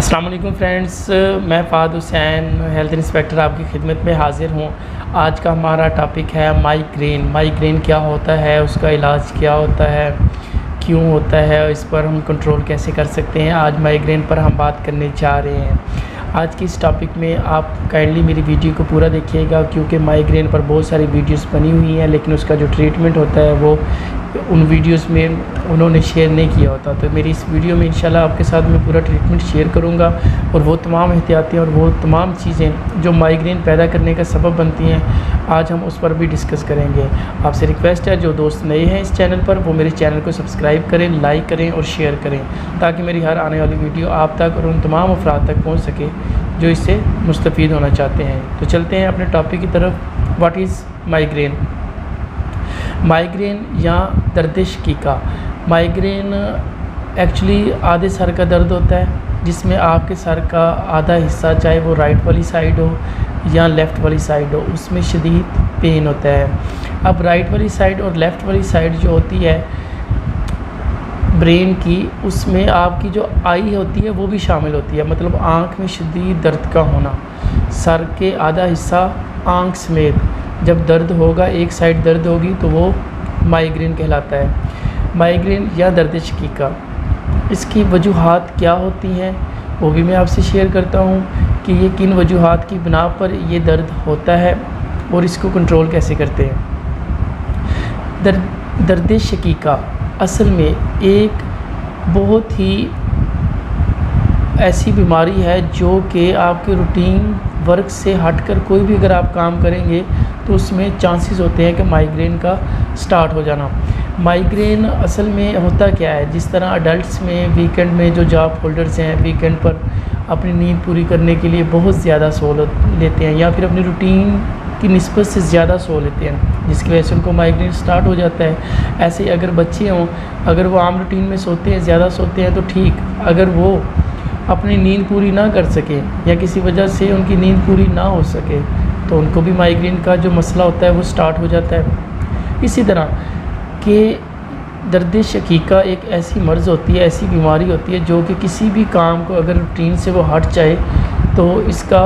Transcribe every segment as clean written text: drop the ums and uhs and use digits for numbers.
अस्सलाम वालेकुम फ्रेंड्स, मैं फ़ाद हुसैन हेल्थ इंस्पेक्टर आपकी खिदमत में हाज़िर हूँ। आज का हमारा टॉपिक है माइग्रेन। माइग्रेन क्या होता है, उसका इलाज क्या होता है, क्यों होता है, इस पर हम कंट्रोल कैसे कर सकते हैं। आज माइग्रेन पर हम बात करने जा रहे हैं। आज की इस टॉपिक में आप काइंडली मेरी वीडियो को पूरा देखिएगा, क्योंकि माइग्रेन पर बहुत सारी वीडियोस बनी हुई हैं, लेकिन उसका जो ट्रीटमेंट होता है वो उन वीडियोस में उन्होंने शेयर नहीं किया होता। तो मेरी इस वीडियो में इंशाल्लाह आपके साथ मैं पूरा ट्रीटमेंट शेयर करूंगा, और वो तमाम एहतियातें और वो तमाम चीज़ें जो माइग्रेन पैदा करने का सबब बनती हैं, आज हम उस पर भी डिस्कस करेंगे। आपसे रिक्वेस्ट है, जो दोस्त नए हैं इस चैनल पर, वो मेरे चैनल को सब्सक्राइब करें, लाइक करें और शेयर करें, ताकि मेरी हर आने वाली वीडियो आप तक और उन तमाम अफराद तक पहुँच सके जो इससे मुस्तफ़ीद होना चाहते हैं। तो चलते हैं अपने टॉपिक की तरफ। What is migraine? माइग्रेन या दर्द शकीका। माइग्रेन एक्चुअली आधे सर का दर्द होता है, जिसमें आपके सर का आधा हिस्सा, चाहे वो राइट वाली साइड हो या लेफ़्ट वाली साइड हो, उसमें शदीद पेन होता है। अब राइट वाली साइड और लेफ़्ट वाली साइड जो होती है ब्रेन की, उसमें आपकी जो आई होती है वो भी शामिल होती है। मतलब आँख में शदीद दर्द का होना, सर के आधा हिस्सा आँख समेत जब दर्द होगा, एक साइड दर्द होगी, तो वो माइग्रेन कहलाता है। माइग्रेन या दर्द शकीका, इसकी वजूहात क्या होती हैं वो भी मैं आपसे शेयर करता हूँ कि ये किन वजूहात की बिना पर ये दर्द होता है और इसको कंट्रोल कैसे करते हैं। दर्द शकीका असल में एक बहुत ही ऐसी बीमारी है जो कि आपके रूटीन वर्क से हटकर कोई भी अगर आप काम करेंगे तो उसमें चांसेस होते हैं कि माइग्रेन का स्टार्ट हो जाना। माइग्रेन असल में होता क्या है, जिस तरह अडल्ट्स में वीकेंड में जो जॉब होल्डर्स हैं वीकेंड पर अपनी नींद पूरी करने के लिए बहुत ज़्यादा सो लेते हैं, या फिर अपनी रूटीन की निस्बत से ज़्यादा सो लेते हैं, जिसकी वजह से उनको माइग्रेन स्टार्ट हो जाता है। ऐसे ही अगर बच्चे हों, अगर वो आम रूटीन में सोते हैं, ज़्यादा सोते हैं तो ठीक, अगर वो अपनी नींद पूरी ना कर सकें या किसी वजह से उनकी नींद पूरी ना हो सके, तो उनको भी माइग्रेन का जो मसला होता है वो स्टार्ट हो जाता है। इसी तरह कि दर्द शकीका एक ऐसी मर्ज़ होती है, ऐसी बीमारी होती है जो कि किसी भी काम को अगर रूटीन से वो हट जाए तो इसका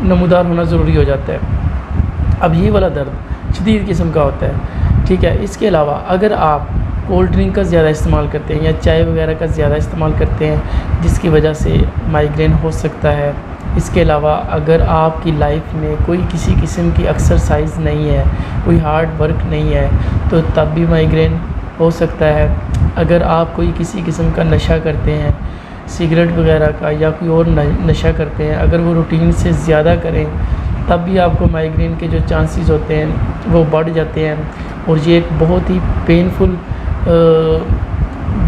नमूदार होना ज़रूरी हो जाता है। अब ये वाला दर्द शदीद किस्म का होता है, ठीक है। इसके अलावा अगर आप कोल्ड ड्रिंक का ज़्यादा इस्तेमाल करते हैं या चाय वगैरह का ज़्यादा इस्तेमाल करते हैं, जिसकी वजह से माइग्रेन हो सकता है। इसके अलावा अगर आपकी लाइफ में कोई किसी किस्म की एक्सरसाइज नहीं है, कोई हार्ड वर्क नहीं है, तो तब भी माइग्रेन हो सकता है। अगर आप कोई किसी किस्म का नशा करते हैं, सिगरेट वगैरह का, या कोई और नशा करते हैं, अगर वो रूटीन से ज़्यादा करें, तब भी आपको माइग्रेन के जो चांसेस होते हैं वो बढ़ जाते हैं। और ये एक बहुत ही पेनफुल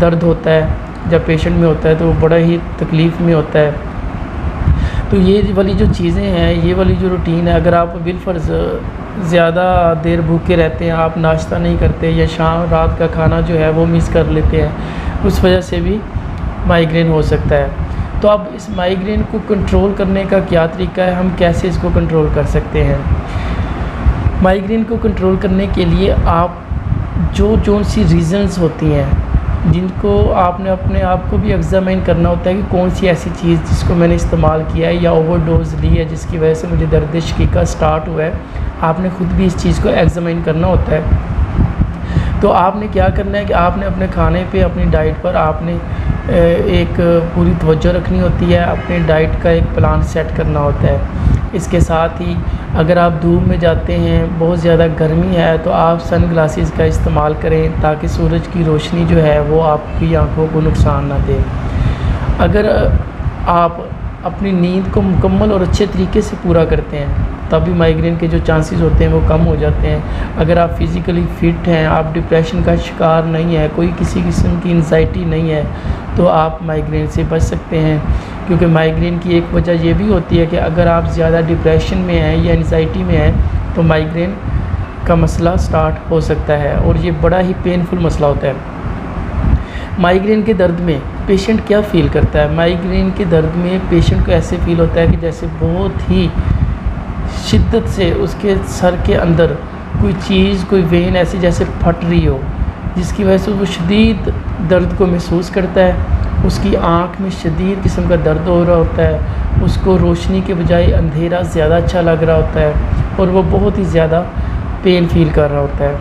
दर्द होता है, जब पेशेंट में होता है तो वो बड़ा ही तकलीफ़ में होता है। तो ये वाली जो चीज़ें हैं, ये वाली जो रूटीन है, अगर आप बिलफर्ज़ ज़्यादा देर भूखे रहते हैं, आप नाश्ता नहीं करते या शाम रात का खाना जो है वो मिस कर लेते हैं, उस वजह से भी माइग्रेन हो सकता है। तो अब इस माइग्रेन को कंट्रोल करने का क्या तरीका है, हम कैसे इसको कंट्रोल कर सकते हैं। माइग्रेन को कंट्रोल करने के लिए आप जो सी रीज़न्स होती हैं, जिनको आपने अपने आप को भी एग्ज़ामिन करना होता है कि कौन सी ऐसी चीज़ जिसको मैंने इस्तेमाल किया है या ओवरडोज ली है, जिसकी वजह से मुझे दर्द शकीका स्टार्ट हुआ है, आपने ख़ुद भी इस चीज़ को एग्ज़ामिन करना होता है। तो आपने क्या करना है कि आपने अपने खाने पे, अपनी डाइट पर आपने एक पूरी तवज्जो रखनी होती है, अपने डाइट का एक प्लान सेट करना होता है। इसके साथ ही अगर आप धूप में जाते हैं, बहुत ज़्यादा गर्मी है, तो आप सन ग्लासेस का इस्तेमाल करें, ताकि सूरज की रोशनी जो है वो आपकी आंखों को नुकसान ना दे। अगर आप अपनी नींद को मुकम्मल और अच्छे तरीके से पूरा करते हैं, तब भी माइग्रेन के जो चांसेस होते हैं वो कम हो जाते हैं। अगर आप फिज़िकली फ़िट हैं, आप डिप्रेशन का शिकार नहीं है, कोई किसी किस्म की एंजाइटी नहीं है, तो आप माइग्रेन से बच सकते हैं। क्योंकि माइग्रेन की एक वजह ये भी होती है कि अगर आप ज़्यादा डिप्रेशन में हैं या एंजाइटी में हैं, तो माइग्रेन का मसला स्टार्ट हो सकता है, और ये बड़ा ही पेनफुल मसला होता है। माइग्रेन के दर्द में पेशेंट क्या फ़ील करता है? माइग्रेन के दर्द में पेशेंट को ऐसे फ़ील होता है कि जैसे बहुत ही शिद्दत से उसके सर के अंदर कोई चीज़, कोई वेन ऐसी जैसे फट रही हो, जिसकी वजह से वो शदीद दर्द को महसूस करता है उसकी आँख में शदीद किस्म का दर्द हो रहा होता है, उसको रोशनी के बजाय अंधेरा ज़्यादा अच्छा लग रहा होता है और वो बहुत ही ज़्यादा पेन फील कर रहा होता है।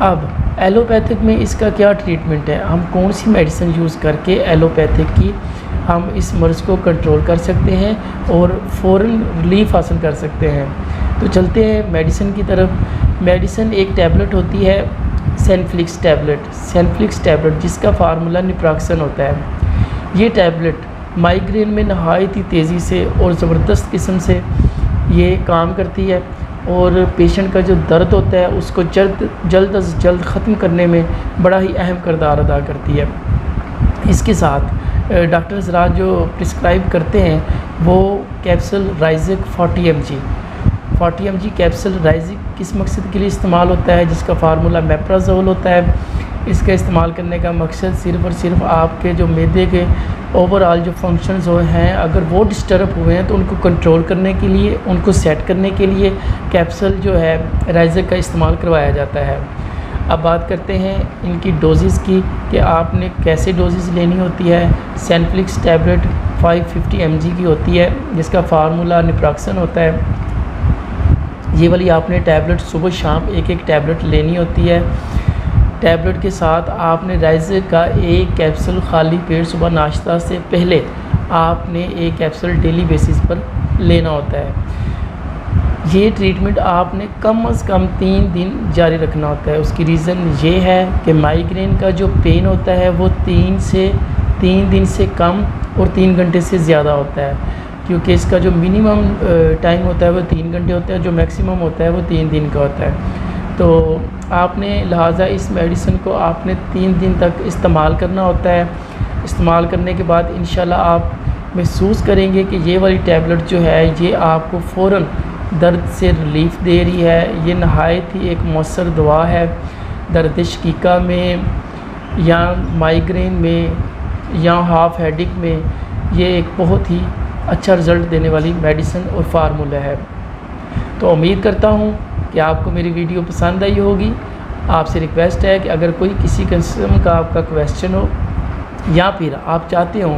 अब एलोपैथिक में इसका क्या ट्रीटमेंट है, हम कौन सी मेडिसिन यूज़ करके एलोपैथिक की हम इस मर्ज़ को कंट्रोल कर सकते हैं और फ़ौरन रिलीफ हासिल कर सकते हैं। तो चलते हैं मेडिसिन की तरफ। मेडिसिन एक टैबलेट होती है सेनफ्लिक्स टैबलेट जिसका फार्मूला निप्रोक्सन होता है। ये टैबलेट माइग्रेन में नहायत ही तेज़ी से और ज़बरदस्त किस्म से ये काम करती है और पेशेंट का जो दर्द होता है उसको जल्द अज़ जल्द ख़त्म करने में बड़ा ही अहम किरदार अदा करती है। इसके साथ डॉक्टर हज़रात जो प्रिस्क्राइब करते हैं वो कैप्सूल राइजिक 40 mg कैप्सूल राइजिक किस मकसद के लिए इस्तेमाल होता है, जिसका फार्मूला मेप्राजोल होता है। इसका इस्तेमाल करने का मकसद सिर्फ़ और सिर्फ आपके जो मैदे के ओवरऑल जो फंक्शंस हैं अगर वो डिस्टर्ब हुए हैं तो उनको कंट्रोल करने के लिए, उनको सेट करने के लिए कैप्सूल जो है राइजिक का इस्तेमाल करवाया जाता है। अब बात करते हैं इनकी डोजेज़ की कि आपने कैसे डोजेज़ लेनी होती है। सेनफ्लिक्स टैबलेट 550 mg की होती है जिसका फार्मूला निप्रोक्सन होता है। ये वाली आपने टैबलेट सुबह शाम एक टैबलेट लेनी होती है। टैबलेट के साथ आपने राइजिक का एक कैप्सूल खाली पेट सुबह नाश्ता से पहले आपने एक कैप्सूल डेली बेसिस पर लेना होता है। ये ट्रीटमेंट आपने कम से कम 3 दिन जारी रखना होता है। उसकी रीज़न ये है कि माइग्रेन का जो पेन होता है वो 3 दिन से कम और 3 घंटे से ज़्यादा होता है, क्योंकि इसका जो मिनिमम टाइम होता है वो 3 घंटे होता है, जो मैक्सिमम होता है वो 3 दिन का होता है। तो आपने लिहाजा इस मेडिसिन को आपने 3 दिन तक इस्तेमाल करना होता है। इस्तेमाल करने के बाद इंशाल्लाह आप महसूस करेंगे कि ये वाली टैबलेट जो है ये आपको फ़ौरन दर्द से रिलीफ़ दे रही है। ये नहायत ही एक मौसर दवा है दर्द शकीका में या माइग्रेन में या हाफ हेडेक में। ये एक बहुत ही अच्छा रिज़ल्ट देने वाली मेडिसिन और फार्मूला है। तो उम्मीद करता हूँ कि आपको मेरी वीडियो पसंद आई होगी। आपसे रिक्वेस्ट है कि अगर कोई किसी किस्म का आपका क्वेश्चन हो या फिर आप चाहते हो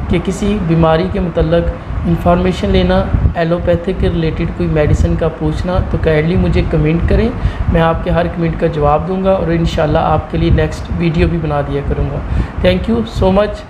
कि किसी बीमारी के मतलब इंफॉर्मेशन लेना, एलोपैथिक के रिलेटेड कोई मेडिसिन का पूछना, तो काइंडली मुझे कमेंट करें। मैं आपके हर कमेंट का जवाब दूंगा और इंशाल्लाह आपके लिए नेक्स्ट वीडियो भी बना दिया करूँगा। Thank you so much.